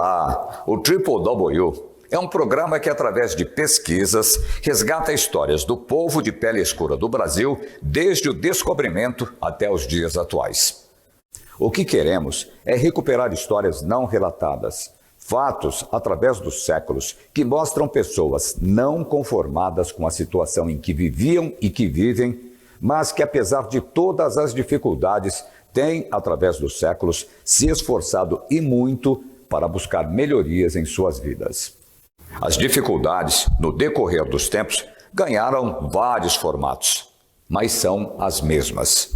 Olá! O Triple W é um programa que, através de pesquisas, resgata histórias do povo de pele escura do Brasil desde o descobrimento até os dias atuais. O que queremos é recuperar histórias não relatadas, fatos através dos séculos que mostram pessoas não conformadas com a situação em que viviam e que vivem, mas que, apesar de todas as dificuldades, têm, através dos séculos, se esforçado e muito para buscar melhorias em suas vidas. As dificuldades, no decorrer dos tempos, ganharam vários formatos, mas são as mesmas.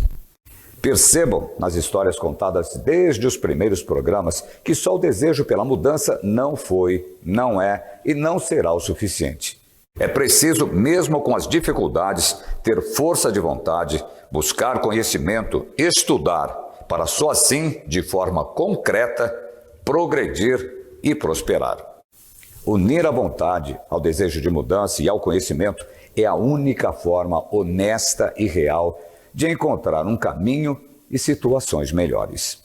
Percebam nas histórias contadas desde os primeiros programas que só o desejo pela mudança não foi, não é e não será o suficiente. É preciso, mesmo com as dificuldades, ter força de vontade, buscar conhecimento, estudar, para só assim, de forma concreta, progredir e prosperar. Unir a vontade ao desejo de mudança e ao conhecimento é a única forma honesta e real de encontrar um caminho e situações melhores.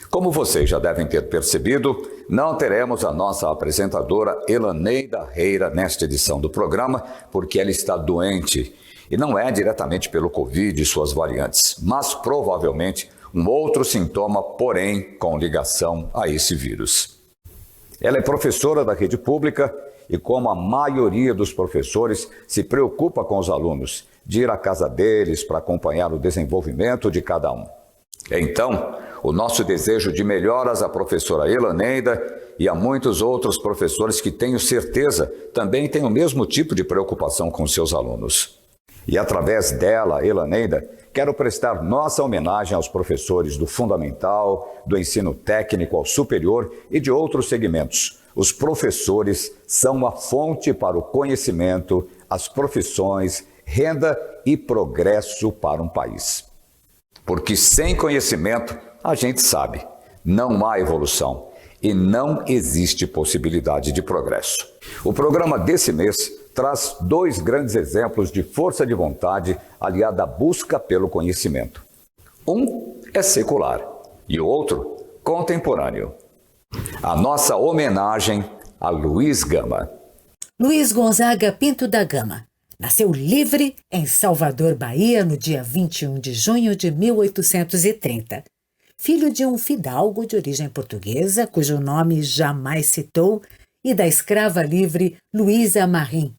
Como vocês já devem ter percebido, não teremos a nossa apresentadora Elaneida Reira nesta edição do programa, porque ela está doente. E não é diretamente pelo Covid e suas variantes, mas provavelmente um outro sintoma, porém com ligação a esse vírus. Ela é professora da rede pública e, como a maioria dos professores, se preocupa com os alunos, de ir à casa deles para acompanhar o desenvolvimento de cada um. Então, o nosso desejo de melhoras à professora Elaneida e a muitos outros professores que, tenho certeza, também têm o mesmo tipo de preocupação com seus alunos. E através dela, Elaneida, quero prestar nossa homenagem aos professores do fundamental, do ensino técnico ao superior e de outros segmentos. Os professores são a fonte para o conhecimento, as profissões, renda e progresso para um país. Porque sem conhecimento, a gente sabe, não há evolução e não existe possibilidade de progresso. O programa desse mês traz dois grandes exemplos de força de vontade aliada à busca pelo conhecimento. Um é secular e o outro contemporâneo. A nossa homenagem a Luiz Gama. Luiz Gonzaga Pinto da Gama nasceu livre em Salvador, Bahia, no dia 21 de junho de 1830. Filho de um fidalgo de origem portuguesa, cujo nome jamais citou, e da escrava livre Luísa Marim.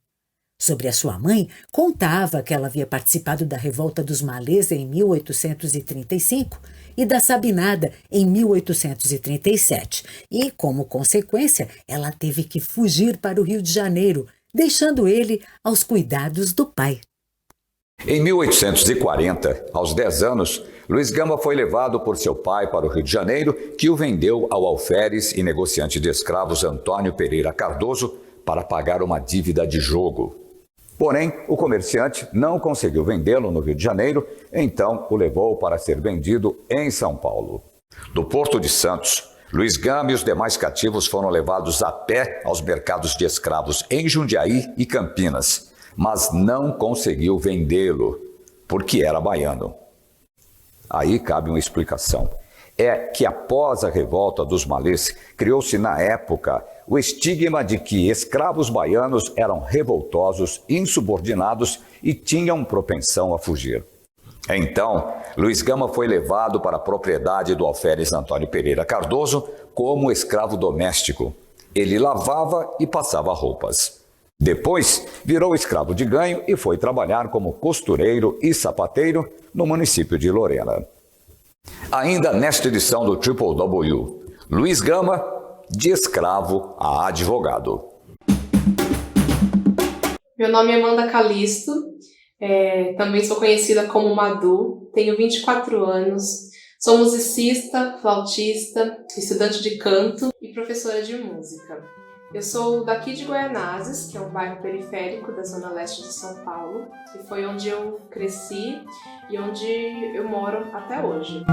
Sobre a sua mãe, contava que ela havia participado da Revolta dos Malês em 1835 e da Sabinada em 1837. E, como consequência, ela teve que fugir para o Rio de Janeiro, deixando ele aos cuidados do pai. Em 1840, aos 10 anos, Luiz Gama foi levado por seu pai para o Rio de Janeiro, que o vendeu ao alferes e negociante de escravos Antônio Pereira Cardoso para pagar uma dívida de jogo. Porém, o comerciante não conseguiu vendê-lo no Rio de Janeiro, então o levou para ser vendido em São Paulo. Do Porto de Santos, Luiz Gama e os demais cativos foram levados a pé aos mercados de escravos em Jundiaí e Campinas, mas não conseguiu vendê-lo, porque era baiano. Aí cabe uma explicação. É que após a revolta dos Malês, criou-se na época o estigma de que escravos baianos eram revoltosos, insubordinados e tinham propensão a fugir. Então, Luiz Gama foi levado para a propriedade do alferes Antônio Pereira Cardoso como escravo doméstico. Ele lavava e passava roupas. Depois, virou escravo de ganho e foi trabalhar como costureiro e sapateiro no município de Lorena. Ainda nesta edição do Triple W, Luiz Gama, de escravo a advogado. Meu nome é Amanda Calisto, também sou conhecida como Madu, tenho 24 anos, sou musicista, flautista, estudante de canto e professora de música. Eu sou daqui de Guaianazes, que é um bairro periférico da zona leste de São Paulo, e foi onde eu cresci e onde eu moro até hoje.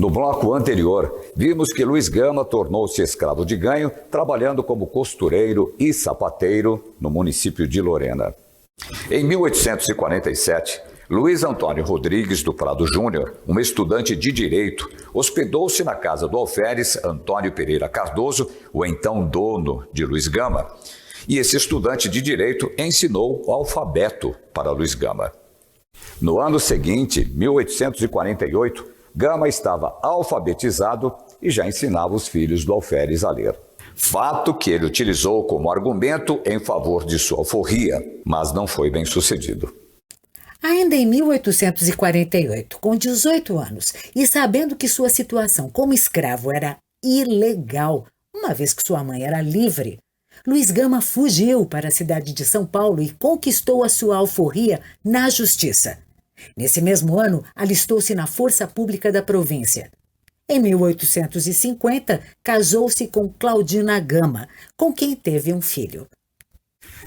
No bloco anterior, vimos que Luiz Gama tornou-se escravo de ganho, trabalhando como costureiro e sapateiro no município de Lorena. Em 1847, Luiz Antônio Rodrigues do Prado Júnior, um estudante de direito, hospedou-se na casa do alferes Antônio Pereira Cardoso, o então dono de Luiz Gama, e esse estudante de direito ensinou o alfabeto para Luiz Gama. No ano seguinte, 1848, Gama estava alfabetizado e já ensinava os filhos do alferes a ler. Fato que ele utilizou como argumento em favor de sua alforria, mas não foi bem sucedido. Ainda em 1848, com 18 anos, e sabendo que sua situação como escravo era ilegal, uma vez que sua mãe era livre, Luiz Gama fugiu para a cidade de São Paulo e conquistou a sua alforria na justiça. Nesse mesmo ano, alistou-se na Força Pública da província. Em 1850, casou-se com Claudina Gama, com quem teve um filho.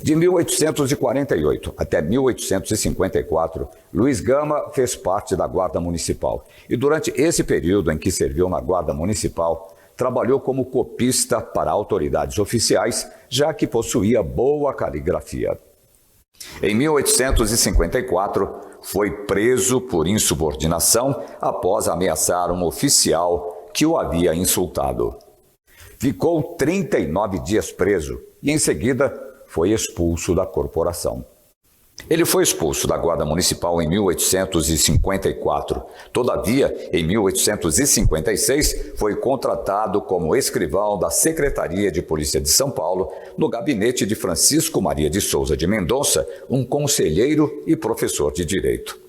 De 1848 até 1854, Luiz Gama fez parte da Guarda Municipal e durante esse período em que serviu na Guarda Municipal, trabalhou como copista para autoridades oficiais, já que possuía boa caligrafia. Em 1854, foi preso por insubordinação após ameaçar um oficial que o havia insultado. Ficou 39 dias preso e, em seguida, foi expulso da corporação. Ele foi expulso da Guarda Municipal em 1854. Todavia, em 1856, foi contratado como escrivão da Secretaria de Polícia de São Paulo, no gabinete de Francisco Maria de Souza de Mendonça, um conselheiro e professor de direito.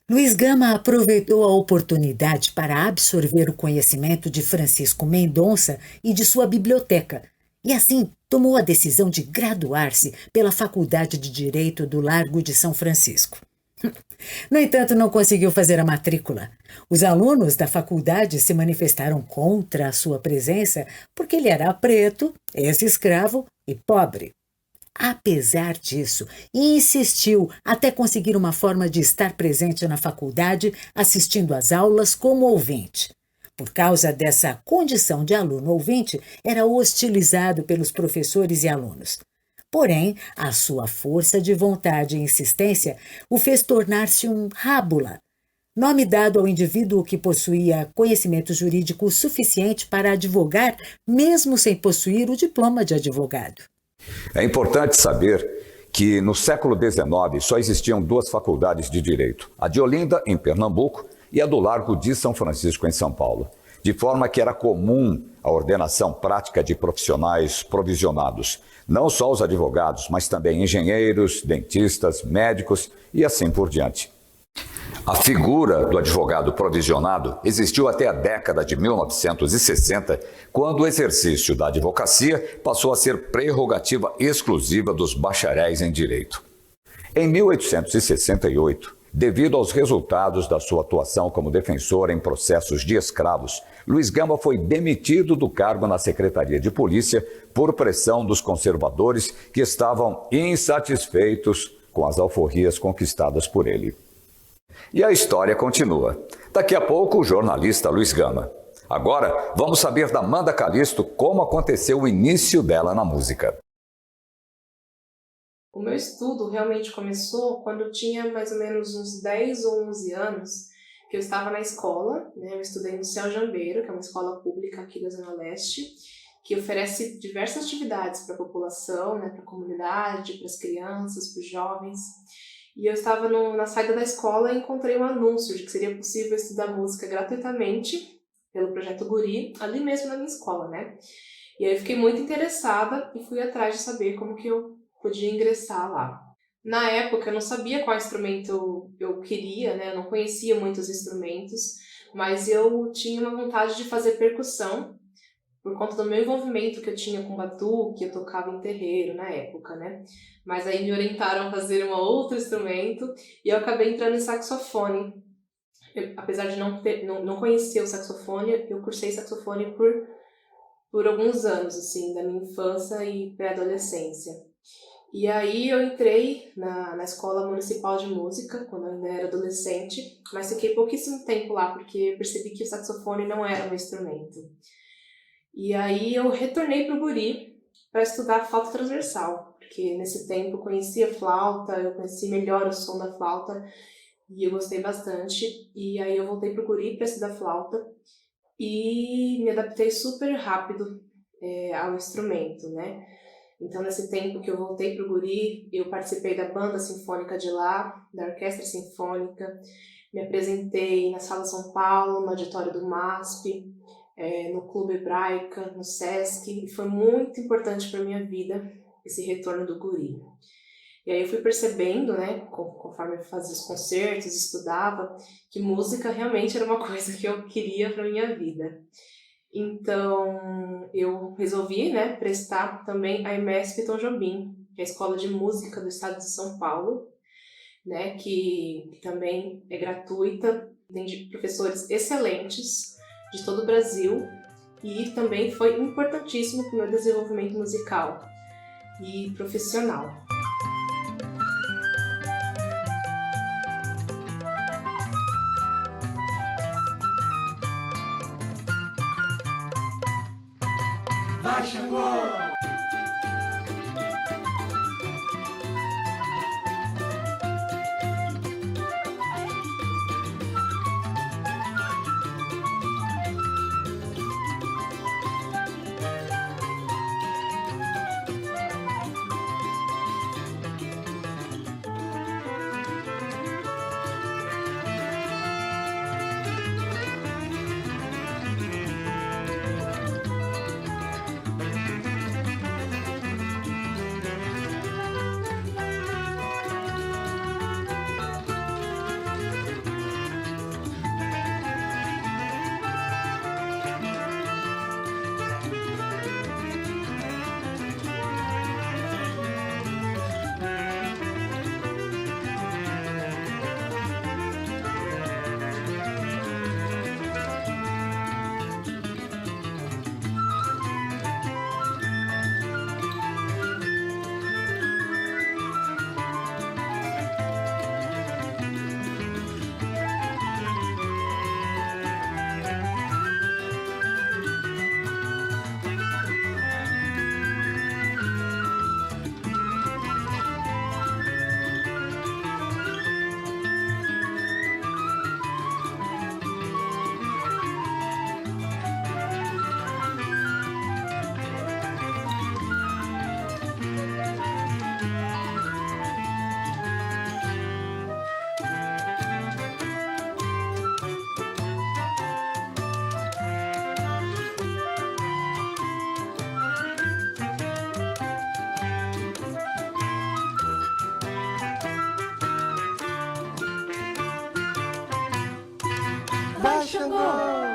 Luiz Gama aproveitou a oportunidade para absorver o conhecimento de Francisco Mendonça e de sua biblioteca, e assim tomou a decisão de graduar-se pela Faculdade de Direito do Largo de São Francisco. No entanto, não conseguiu fazer a matrícula. Os alunos da faculdade se manifestaram contra a sua presença porque ele era preto, ex-escravo e pobre. Apesar disso, insistiu até conseguir uma forma de estar presente na faculdade, assistindo às aulas como ouvinte. Por causa dessa condição de aluno ouvinte, era hostilizado pelos professores e alunos. Porém, a sua força de vontade e insistência o fez tornar-se um rábula, nome dado ao indivíduo que possuía conhecimento jurídico suficiente para advogar, mesmo sem possuir o diploma de advogado. É importante saber que no século XIX só existiam duas faculdades de direito, a de Olinda, em Pernambuco, e a do Largo de São Francisco, em São Paulo, de forma que era comum a ordenação prática de profissionais provisionados, não só os advogados, mas também engenheiros, dentistas, médicos e assim por diante. A figura do advogado provisionado existiu até a década de 1960, quando o exercício da advocacia passou a ser prerrogativa exclusiva dos bacharéis em direito. Em 1868, devido aos resultados da sua atuação como defensor em processos de escravos, Luiz Gama foi demitido do cargo na Secretaria de Polícia por pressão dos conservadores que estavam insatisfeitos com as alforrias conquistadas por ele. E a história continua. Daqui a pouco, o jornalista Luiz Gama. Agora, vamos saber da Amanda Calisto como aconteceu o início dela na música. O meu estudo realmente começou quando eu tinha mais ou menos uns 10 ou 11 anos, que eu estava na escola, né? Eu estudei no Céu Jambeiro, que é uma escola pública aqui da Zona Leste, que oferece diversas atividades para a população, né? Para a comunidade, para as crianças, para os jovens. E eu estava na saída da escola e encontrei um anúncio de que seria possível estudar música gratuitamente pelo Projeto Guri, ali mesmo na minha escola, né? E aí eu fiquei muito interessada e fui atrás de saber como que eu podia ingressar lá. Na época eu não sabia qual instrumento eu queria, né? Eu não conhecia muitos instrumentos, mas eu tinha uma vontade de fazer percussão por conta do meu envolvimento que eu tinha com batuque, eu tocava em terreiro na época, né? Mas aí me orientaram a fazer um outro instrumento e eu acabei entrando em saxofone. Apesar de não conhecer o saxofone, eu cursei saxofone por alguns anos, assim, da minha infância e pré-adolescência. E aí eu entrei na Escola Municipal de Música, quando eu ainda era adolescente, mas fiquei pouquíssimo tempo lá, porque eu percebi que o saxofone não era meu instrumento. E aí eu retornei para o Guri para estudar flauta transversal, porque nesse tempo eu conhecia flauta, eu conheci melhor o som da flauta, e eu gostei bastante. E aí eu voltei para o Guri para estudar flauta, e me adaptei super rápido ao instrumento, né? Então, nesse tempo que eu voltei para o Guri, eu participei da banda sinfônica de lá, da orquestra sinfônica, me apresentei na Sala São Paulo, no auditório do MASP, no Clube Hebraica, no Sesc, e foi muito importante para a minha vida esse retorno do Guri. E aí eu fui percebendo, né, conforme eu fazia os concertos, estudava, que música realmente era uma coisa que eu queria para a minha vida. Então, eu resolvi, né, prestar também a EMESP Tom Jobim, que é a Escola de Música do Estado de São Paulo, né, que também é gratuita, tem de professores excelentes de todo o Brasil e também foi importantíssimo para o meu desenvolvimento musical e profissional. Vai, Xangô! Vai, Xangô!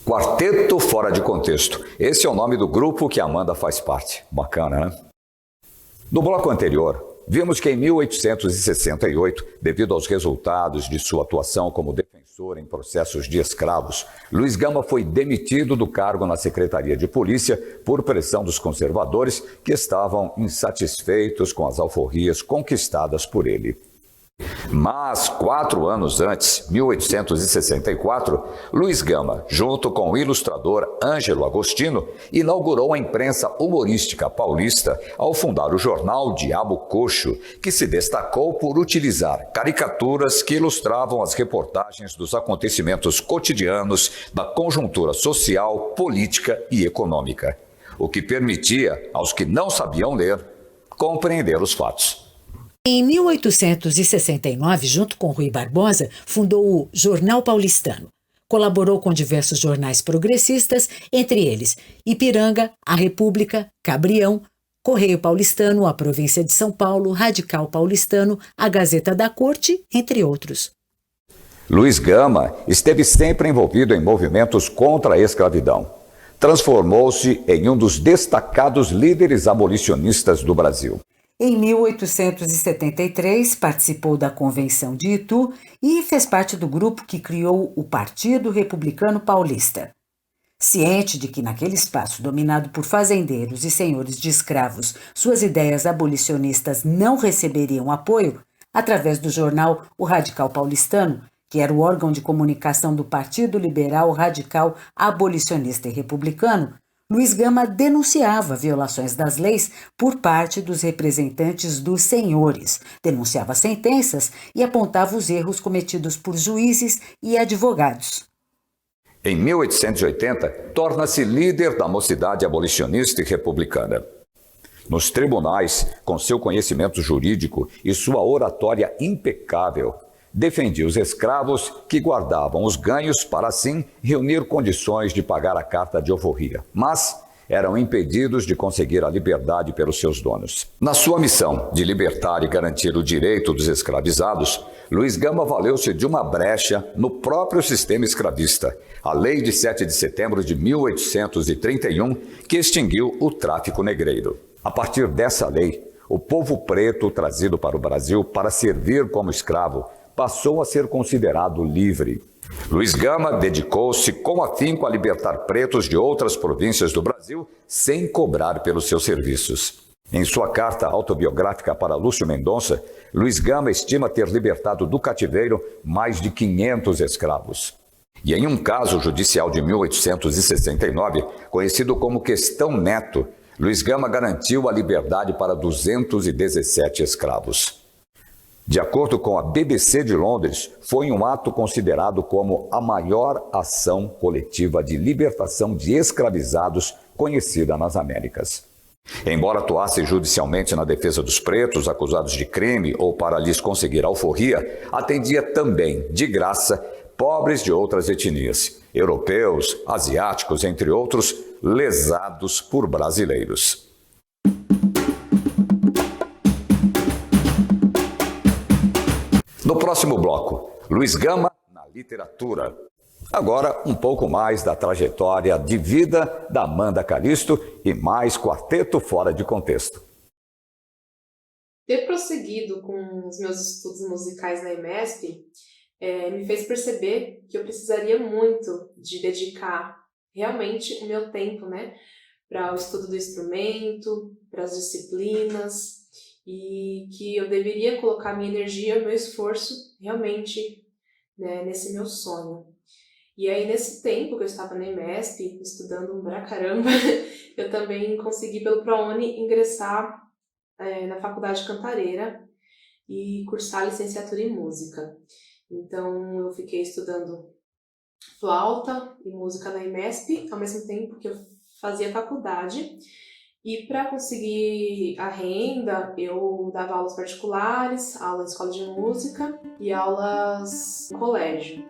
Quarteto Fora de Contexto. Esse é o nome do grupo que a Amanda faz parte. Bacana, né? No bloco anterior, vimos que em 1868, devido aos resultados de sua atuação como defensor em processos de escravos, Luiz Gama foi demitido do cargo na Secretaria de Polícia por pressão dos conservadores que estavam insatisfeitos com as alforrias conquistadas por ele. Mas, 4 anos antes, 1864, Luiz Gama, junto com o ilustrador Ângelo Agostino, inaugurou a imprensa humorística paulista ao fundar o jornal Diabo Coxo, que se destacou por utilizar caricaturas que ilustravam as reportagens dos acontecimentos cotidianos da conjuntura social, política e econômica, o que permitia aos que não sabiam ler compreender os fatos. Em 1869, junto com Rui Barbosa, fundou o Jornal Paulistano. Colaborou com diversos jornais progressistas, entre eles Ipiranga, A República, Cabrião, Correio Paulistano, A Província de São Paulo, Radical Paulistano, A Gazeta da Corte, entre outros. Luiz Gama esteve sempre envolvido em movimentos contra a escravidão. Transformou-se em um dos destacados líderes abolicionistas do Brasil. Em 1873, participou da Convenção de Itu e fez parte do grupo que criou o Partido Republicano Paulista. Ciente de que naquele espaço dominado por fazendeiros e senhores de escravos, suas ideias abolicionistas não receberiam apoio, através do jornal O Radical Paulistano, que era o órgão de comunicação do Partido Liberal Radical Abolicionista e Republicano, Luiz Gama denunciava violações das leis por parte dos representantes dos senhores, denunciava sentenças e apontava os erros cometidos por juízes e advogados. Em 1880, torna-se líder da mocidade abolicionista e republicana. Nos tribunais, com seu conhecimento jurídico e sua oratória impecável, defendia os escravos que guardavam os ganhos para, assim, reunir condições de pagar a carta de alforria, mas eram impedidos de conseguir a liberdade pelos seus donos. Na sua missão de libertar e garantir o direito dos escravizados, Luiz Gama valeu-se de uma brecha no próprio sistema escravista, a Lei de 7 de setembro de 1831, que extinguiu o tráfico negreiro. A partir dessa lei, o povo preto trazido para o Brasil para servir como escravo passou a ser considerado livre. Luiz Gama dedicou-se com afinco a libertar pretos de outras províncias do Brasil sem cobrar pelos seus serviços. Em sua carta autobiográfica para Lúcio Mendonça, Luiz Gama estima ter libertado do cativeiro mais de 500 escravos. E em um caso judicial de 1869, conhecido como Questão Neto, Luiz Gama garantiu a liberdade para 217 escravos. De acordo com a BBC de Londres, foi um ato considerado como a maior ação coletiva de libertação de escravizados conhecida nas Américas. Embora atuasse judicialmente na defesa dos pretos acusados de crime ou para lhes conseguir alforria, atendia também, de graça, pobres de outras etnias, europeus, asiáticos, entre outros, lesados por brasileiros. No próximo bloco, Luiz Gama na literatura. Agora, um pouco mais da trajetória de vida da Amanda Calixto e mais Quarteto Fora de Contexto. Ter prosseguido com os meus estudos musicais na EMESP me fez perceber que eu precisaria muito de dedicar realmente o meu tempo, para o estudo do instrumento, para as disciplinas, e que eu deveria colocar minha energia, meu esforço realmente nesse meu sonho. E aí, nesse tempo que eu estava na EMESP, estudando pra caramba, eu também consegui, pelo ProUni, ingressar na Faculdade Cantareira e cursar licenciatura em música. Então, eu fiquei estudando flauta e música na EMESP, ao mesmo tempo que eu fazia faculdade. E para conseguir a renda, eu dava aulas particulares, aula em escola de música e aulas no colégio.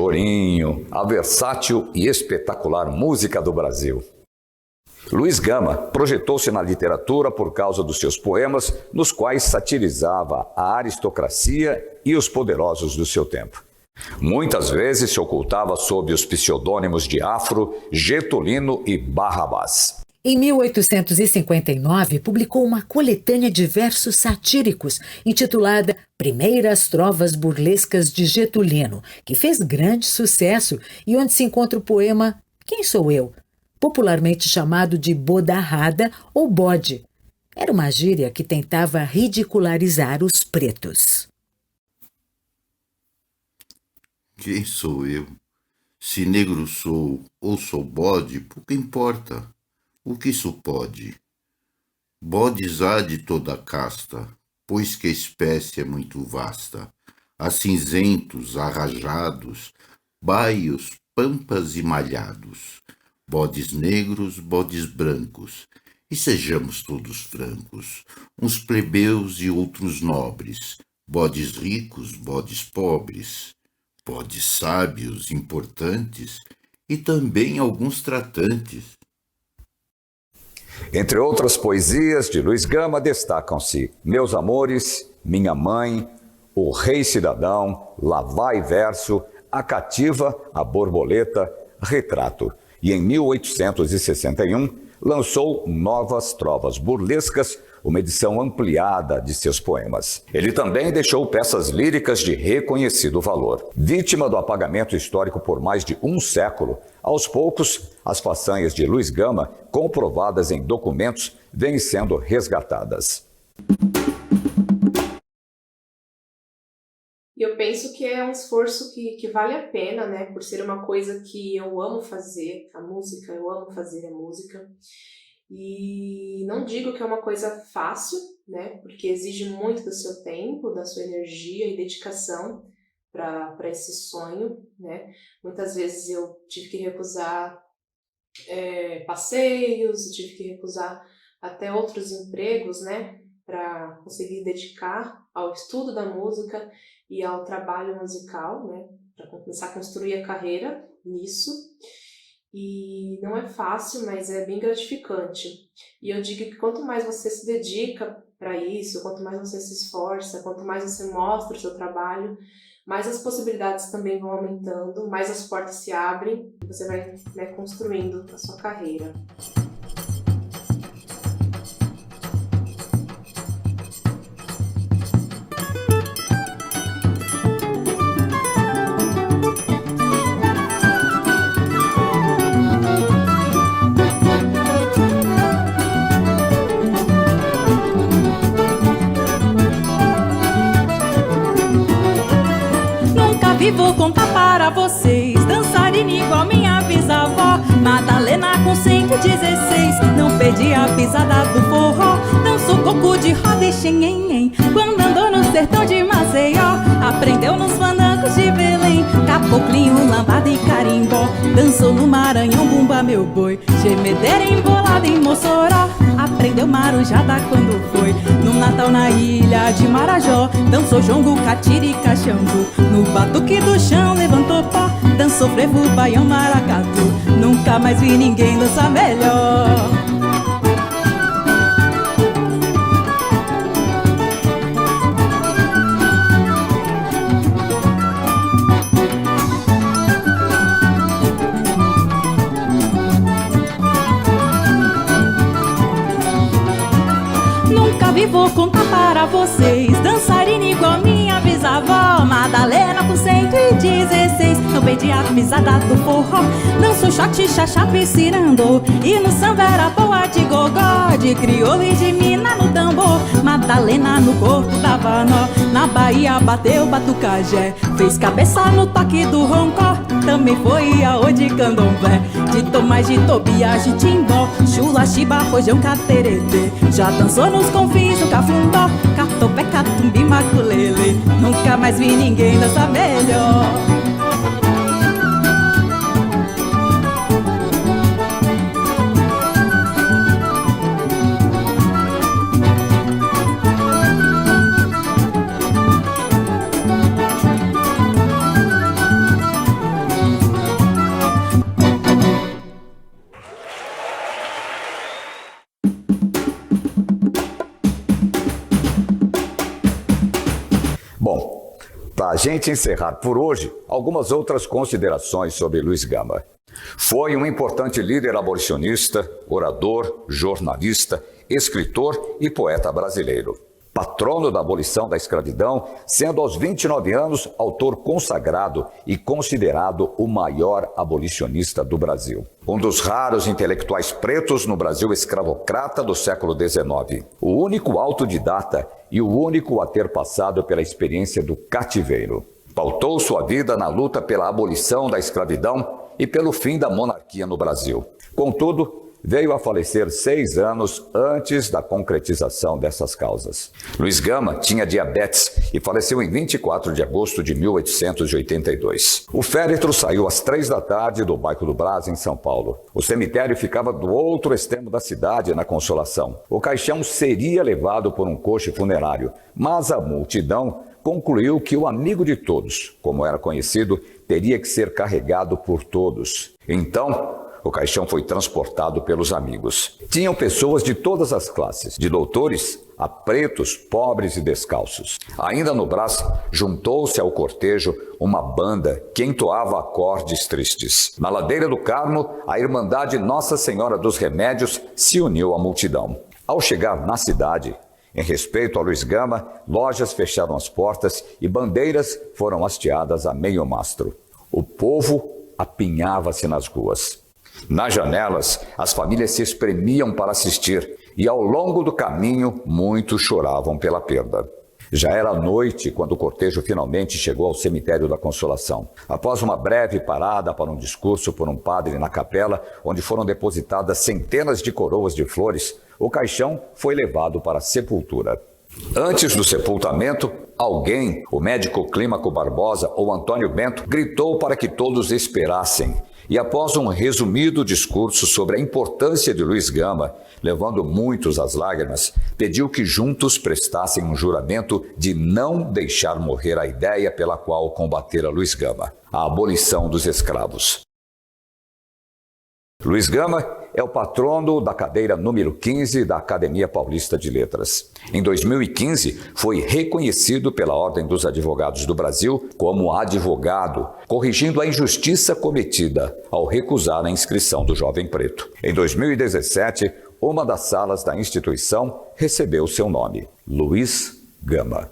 Chorinho, a versátil e espetacular música do Brasil. Luiz Gama projetou-se na literatura por causa dos seus poemas, nos quais satirizava a aristocracia e os poderosos do seu tempo. Muitas vezes se ocultava sob os pseudônimos de Afro, Getulino e Barrabás. Em 1859, publicou uma coletânea de versos satíricos, intitulada Primeiras Trovas Burlescas de Getulino, que fez grande sucesso e onde se encontra o poema Quem Sou Eu?, popularmente chamado de bodarrada ou bode. Era uma gíria que tentava ridicularizar os pretos. Quem sou eu? Se negro sou ou sou bode, pouco importa. O que isso pode? Bodes há de toda casta, pois que a espécie é muito vasta. Há cinzentos, arrajados, baios, pampas e malhados, bodes negros, bodes brancos, e sejamos todos francos, uns plebeus e outros nobres, bodes ricos, bodes pobres, bodes sábios, importantes, e também alguns tratantes. Entre outras poesias de Luiz Gama destacam-se Meus Amores, Minha Mãe, O Rei Cidadão, Lá Vai Verso, A Cativa, A Borboleta, Retrato. E em 1861 lançou Novas Trovas Burlescas, uma edição ampliada de seus poemas. Ele também deixou peças líricas de reconhecido valor. Vítima do apagamento histórico por mais de um século, aos poucos, as façanhas de Luiz Gama, comprovadas em documentos, vêm sendo resgatadas. E eu penso que é um esforço que vale a pena, né? Por ser uma coisa que eu amo fazer, a música, eu amo fazer a música. E não digo que é uma coisa fácil, né? Porque exige muito do seu tempo, da sua energia e dedicação para esse sonho, né? Muitas vezes eu tive que recusar passeios, tive que recusar até outros empregos, né? Para conseguir dedicar ao estudo da música e ao trabalho musical, né? Para começar a construir a carreira nisso. E não é fácil, mas é bem gratificante. E eu digo que quanto mais você se dedica para isso, quanto mais você se esforça, quanto mais você mostra o seu trabalho, mais as possibilidades também vão aumentando, mais as portas se abrem e você vai, né, construindo a sua carreira. E vou contar para vocês, dançarina igual minha bisavó Madalena com 116, não perdi a pisada do forró. Dançou coco de roda e xenhenhen, quando andou no sertão de Maceió. Aprendeu nos fandangos de Belém, caboclinho, lambada e carimbó. Dançou no Maranhão, bumba meu boi, gemedeira embolada em Mossoró. Aprendeu marujada quando foi no Natal na ilha de Marajó. Dançou jongo, catira e caxambu, no batuque do chão levantou pó. Dançou frevo, baião, maracatu, nunca mais vi ninguém dançar melhor. Vou contar para vocês, dançarina igual minha bisavó Madalena com 116, não perdi a pisada do forró. Dançou shot, chachapa e cirandô, e no samba era boa de gogó, de crioulo e de mina no tambor. Madalena no corpo dava nó, na Bahia bateu batucajé, fez cabeça no toque do roncó. Também foi aô de candomblé, de Tomás, de Tobias, de Timbó, chula, chiba, rojão, cateretê. Já dançou nos confins do cafundó, catopé, catumbi, maculele, nunca mais vi ninguém dançar melhor. Para a gente encerrar por hoje, algumas outras considerações sobre Luiz Gama. Foi um importante líder abolicionista, orador, jornalista, escritor e poeta brasileiro. Patrono da abolição da escravidão, sendo aos 29 anos autor consagrado e considerado o maior abolicionista do Brasil. Um dos raros intelectuais pretos no Brasil escravocrata do século XIX. O único autodidata e o único a ter passado pela experiência do cativeiro. Pautou sua vida na luta pela abolição da escravidão e pelo fim da monarquia no Brasil. Contudo, veio a falecer 6 anos antes da concretização dessas causas. Luiz Gama tinha diabetes e faleceu em 24 de agosto de 1882. O féretro saiu às 3 da tarde do bairro do Brás, em São Paulo. O cemitério ficava do outro extremo da cidade, na Consolação. O caixão seria levado por um coche funerário, mas a multidão concluiu que o amigo de todos, como era conhecido, teria que ser carregado por todos. Então, o caixão foi transportado pelos amigos. Tinham pessoas de todas as classes, de doutores a pretos, pobres e descalços. Ainda no Brás, juntou-se ao cortejo uma banda que entoava acordes tristes. Na ladeira do Carmo, a Irmandade Nossa Senhora dos Remédios se uniu à multidão. Ao chegar na cidade, em respeito a Luiz Gama, lojas fecharam as portas e bandeiras foram hasteadas a meio mastro. O povo apinhava-se nas ruas. Nas janelas, as famílias se espremiam para assistir e, ao longo do caminho, muitos choravam pela perda. Já era noite quando o cortejo finalmente chegou ao cemitério da Consolação. Após uma breve parada para um discurso por um padre na capela, onde foram depositadas centenas de coroas de flores, o caixão foi levado para a sepultura. Antes do sepultamento, alguém, o médico Clímaco Barbosa ou Antônio Bento, gritou para que todos esperassem. E após um resumido discurso sobre a importância de Luiz Gama, levando muitos às lágrimas, pediu que juntos prestassem um juramento de não deixar morrer a ideia pela qual combatera Luiz Gama, a abolição dos escravos. Luiz Gama é o patrono da cadeira número 15 da Academia Paulista de Letras. Em 2015, foi reconhecido pela Ordem dos Advogados do Brasil como advogado, corrigindo a injustiça cometida ao recusar a inscrição do jovem preto. Em 2017, uma das salas da instituição recebeu seu nome, Luiz Gama.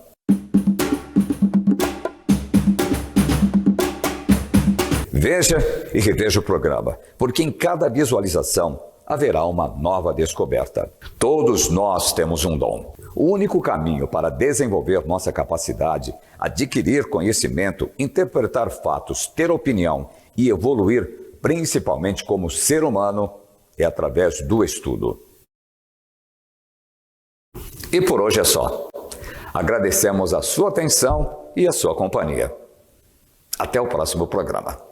Veja e reveja o programa, porque em cada visualização haverá uma nova descoberta. Todos nós temos um dom. O único caminho para desenvolver nossa capacidade, adquirir conhecimento, interpretar fatos, ter opinião e evoluir, principalmente como ser humano, é através do estudo. E por hoje é só. Agradecemos a sua atenção e a sua companhia. Até o próximo programa.